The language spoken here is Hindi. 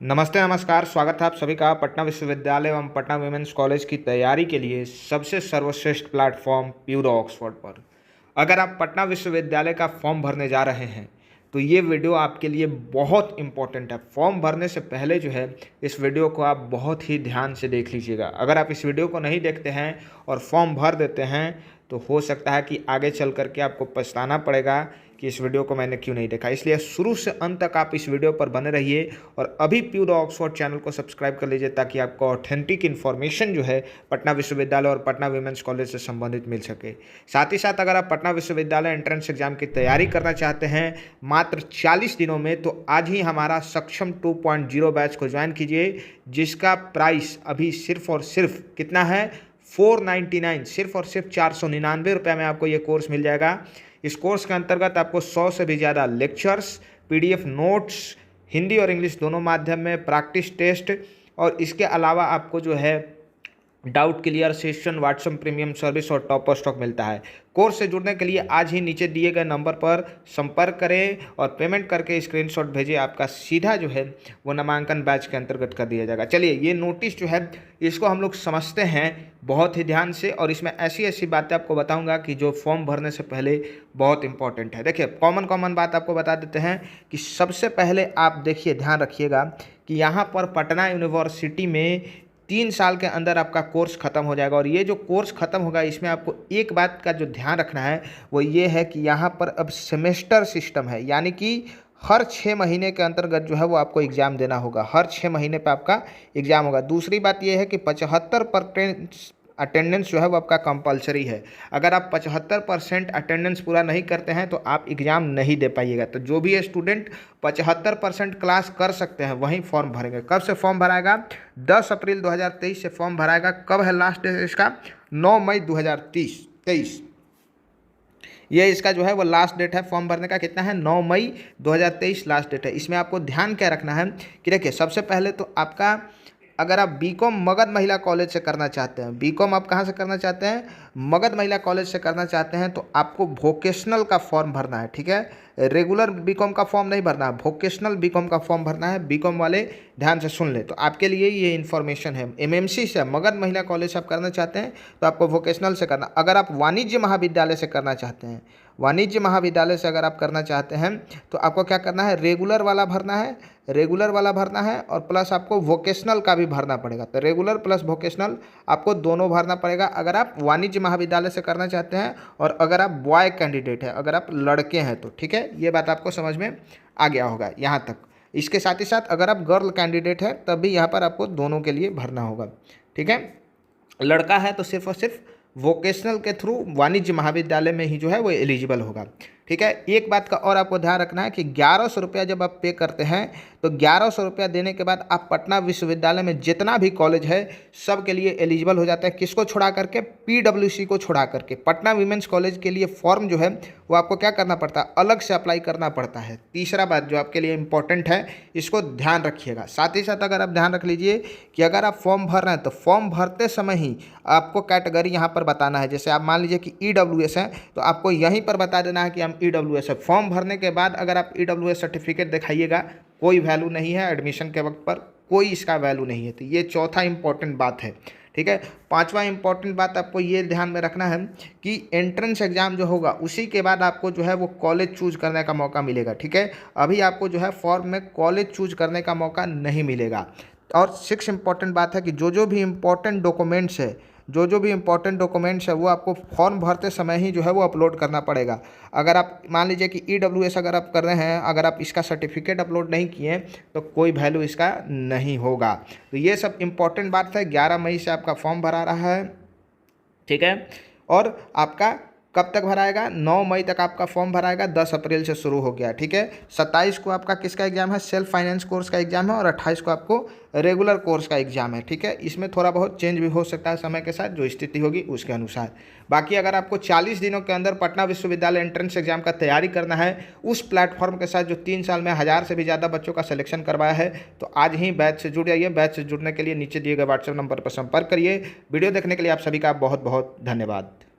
नमस्ते नमस्कार, स्वागत है आप सभी का पटना विश्वविद्यालय एवं पटना विमेंस कॉलेज की तैयारी के लिए सबसे सर्वश्रेष्ठ प्लेटफॉर्म प्यूरो ऑक्सफोर्ड पर। अगर आप पटना विश्वविद्यालय का फॉर्म भरने जा रहे हैं तो ये वीडियो आपके लिए बहुत इम्पोर्टेंट है। फॉर्म भरने से पहले जो है इस वीडियो को आप बहुत ही ध्यान से देख लीजिएगा। अगर आप इस वीडियो को नहीं देखते हैं और फॉर्म भर देते हैं तो हो सकता है कि आगे चल करके आपको पछताना पड़ेगा कि इस वीडियो को मैंने क्यों नहीं देखा। इसलिए शुरू से अंत तक आप इस वीडियो पर बने रहिए और अभी प्यूरो ऑक्सफोर्ड चैनल को सब्सक्राइब कर लीजिए ताकि आपको ऑथेंटिक इन्फॉर्मेशन जो है पटना विश्वविद्यालय और पटना विमेंस कॉलेज से संबंधित मिल सके। साथ ही साथ अगर आप पटना विश्वविद्यालय एंट्रेंस एग्जाम की तैयारी करना चाहते हैं मात्र 40 दिनों में, तो आज ही हमारा सक्षम 2.0 बैच को ज्वाइन कीजिए, जिसका प्राइस अभी सिर्फ और सिर्फ कितना है 499, सिर्फ और सिर्फ 499 रुपये में आपको ये कोर्स मिल जाएगा। इस कोर्स के अंतर्गत आपको 100 से भी ज़्यादा लेक्चर्स, पीडीएफ नोट्स, हिंदी और इंग्लिश दोनों माध्यम में प्रैक्टिस टेस्ट और इसके अलावा आपको जो है doubt clear session, WhatsApp premium service और टॉप स्टॉक मिलता है। कोर्स से जुड़ने के लिए आज ही नीचे दिए गए नंबर पर संपर्क करें और पेमेंट करके स्क्रीनशॉट भेजिए। आपका सीधा जो है वो नामांकन बैच के अंतर्गत कर दिया जाएगा। चलिए, ये नोटिस जो है इसको हम लोग समझते हैं बहुत ही ध्यान से और इसमें ऐसी ऐसी बातें आपको बताऊंगा कि जो फॉर्म भरने से पहले बहुत इंपॉर्टेंट है। देखिए, कॉमन बात आपको बता देते हैं कि सबसे पहले आप देखिए, ध्यान रखिएगा कि यहाँ पर पटना यूनिवर्सिटी में 3 साल के अंदर आपका कोर्स ख़त्म हो जाएगा। और ये जो कोर्स ख़त्म होगा इसमें आपको एक बात का जो ध्यान रखना है वो ये है कि यहाँ पर अब सेमेस्टर सिस्टम है, यानी कि हर 6 महीने के अंतर्गत जो है वो आपको एग्ज़ाम देना होगा। हर 6 महीने पे आपका एग्ज़ाम होगा। दूसरी बात ये है कि 75% अटेंडेंस जो है वो आपका कंपलसरी है। अगर आप 75% अटेंडेंस पूरा नहीं करते हैं तो आप एग्ज़ाम नहीं दे पाइएगा। तो जो भी स्टूडेंट 75% क्लास कर सकते हैं वहीं फॉर्म भरेंगे। कब से फॉर्म भराएगा? 10 अप्रैल 2023 से फॉर्म भराएगा। कब है लास्ट डेट इसका? 9 मई 2023। ये इसका जो है वो लास्ट डेट है फॉर्म भरने का। कितना है? 9 मई 2023 लास्ट डेट है। इसमें आपको ध्यान क्या रखना है कि देखिए, सबसे पहले तो आपका अगर आप बीकॉम मगध महिला कॉलेज से करना चाहते हैं, बीकॉम आप कहाँ से करना चाहते हैं? मगध महिला कॉलेज से करना चाहते हैं, तो आपको वोकेशनल का फॉर्म भरना है। ठीक है, रेगुलर बीकॉम का फॉर्म नहीं भरना है, वोकेशनल बीकॉम का फॉर्म भरना है। बीकॉम वाले ध्यान से सुन ले, तो आपके लिए ये इन्फॉर्मेशन है। एमएमसी से, मगध महिला कॉलेज से आप करना चाहते हैं तो आपको वोकेशनल से करना। अगर आप वाणिज्य महाविद्यालय से करना चाहते हैं, वाणिज्य महाविद्यालय से अगर आप करना चाहते हैं तो आपको क्या करना है? रेगुलर वाला भरना है, रेगुलर वाला भरना है और प्लस आपको वोकेशनल का भी भरना पड़ेगा। तो रेगुलर प्लस वोकेशनल आपको दोनों भरना पड़ेगा अगर आप वाणिज्य महाविद्यालय से करना चाहते हैं और अगर आप बॉय कैंडिडेट हैं, अगर आप लड़के हैं तो। ठीक है, ये बात आपको समझ में आ गया होगा यहाँ तक। इसके साथ ही साथ अगर आप गर्ल कैंडिडेट हैं तब भी यहाँ पर आपको दोनों के लिए भरना होगा। ठीक है, लड़का है तो सिर्फ और सिर्फ वोकेशनल के थ्रू वाणिज्य महाविद्यालय में ही जो है वो एलिजिबल होगा। ठीक है, एक बात का और आपको ध्यान रखना है कि 1100 रुपया जब आप पे करते हैं तो 1100 रुपया देने के बाद आप पटना विश्वविद्यालय में जितना भी कॉलेज है सब के लिए एलिजिबल हो जाता है। किसको छोड़ा करके? पीडब्ल्यूसी को छोड़ा करके। पटना वीमेंस कॉलेज के लिए फॉर्म जो है वो आपको क्या करना पड़ता है? अलग से अप्लाई करना पड़ता है। तीसरा बात जो आपके लिए इंपॉर्टेंट है, इसको ध्यान रखिएगा। साथ ही साथ अगर आप ध्यान रख लीजिए कि अगर आप फॉर्म भर रहे हैं तो फॉर्म भरते समय ही आपको कैटेगरी यहाँ पर बताना है। जैसे आप मान लीजिए कि ईडब्ल्यूएस है तो आपको यहीं पर बता देना है कि हम ईडब्ल्यूएस है। फॉर्म भरने के बाद अगर आप ईडब्ल्यूएस सर्टिफिकेट दिखाइएगा, कोई वैल्यू नहीं है एडमिशन के वक्त पर, कोई इसका वैल्यू नहीं है। तो ये चौथा इंपॉर्टेंट बात है। ठीक है, पांचवा इंपॉर्टेंट बात आपको ये ध्यान में रखना है कि एंट्रेंस एग्जाम जो होगा उसी के बाद आपको जो है वो कॉलेज चूज करने का मौका मिलेगा। ठीक है, अभी आपको जो है फॉर्म में कॉलेज चूज करने का मौका नहीं मिलेगा। और 6 इंपॉर्टेंट बात है कि जो भी इम्पोर्टेंट डॉक्यूमेंट्स है, जो भी इम्पोर्टेंट डॉक्यूमेंट्स है वो आपको फॉर्म भरते समय ही जो है वो अपलोड करना पड़ेगा। अगर आप मान लीजिए कि ईडब्ल्यूएस अगर आप कर रहे हैं, अगर आप इसका सर्टिफिकेट अपलोड नहीं किए तो कोई वैल्यू इसका नहीं होगा। तो ये सब इम्पोर्टेंट बात है। 11 मई से आपका फॉर्म भरा रहा है। ठीक है, और आपका कब तक भराएगा? 9 मई तक आपका फॉर्म भराएगा। 10 अप्रैल से शुरू हो गया। ठीक है, 27 को आपका किसका एग्जाम है? सेल्फ फाइनेंस कोर्स का एग्जाम है और 28 को आपको रेगुलर कोर्स का एग्जाम है। ठीक है, इसमें थोड़ा बहुत चेंज भी हो सकता है समय के साथ, जो स्थिति होगी उसके अनुसार। बाकी अगर आपको 40 दिनों के अंदर पटना विश्वविद्यालय एंट्रेंस एग्जाम का तैयारी करना है उस प्लेटफॉर्म के साथ जो 3 साल में 1000 से भी ज़्यादा बच्चों का सिलेक्शन करवाया है, तो आज ही बैच से जुड़ जाइए। बैच से जुड़ने के लिए नीचे दिए गए व्हाट्सएप नंबर पर संपर्क करिए। वीडियो देखने के लिए आप सभी का बहुत बहुत धन्यवाद।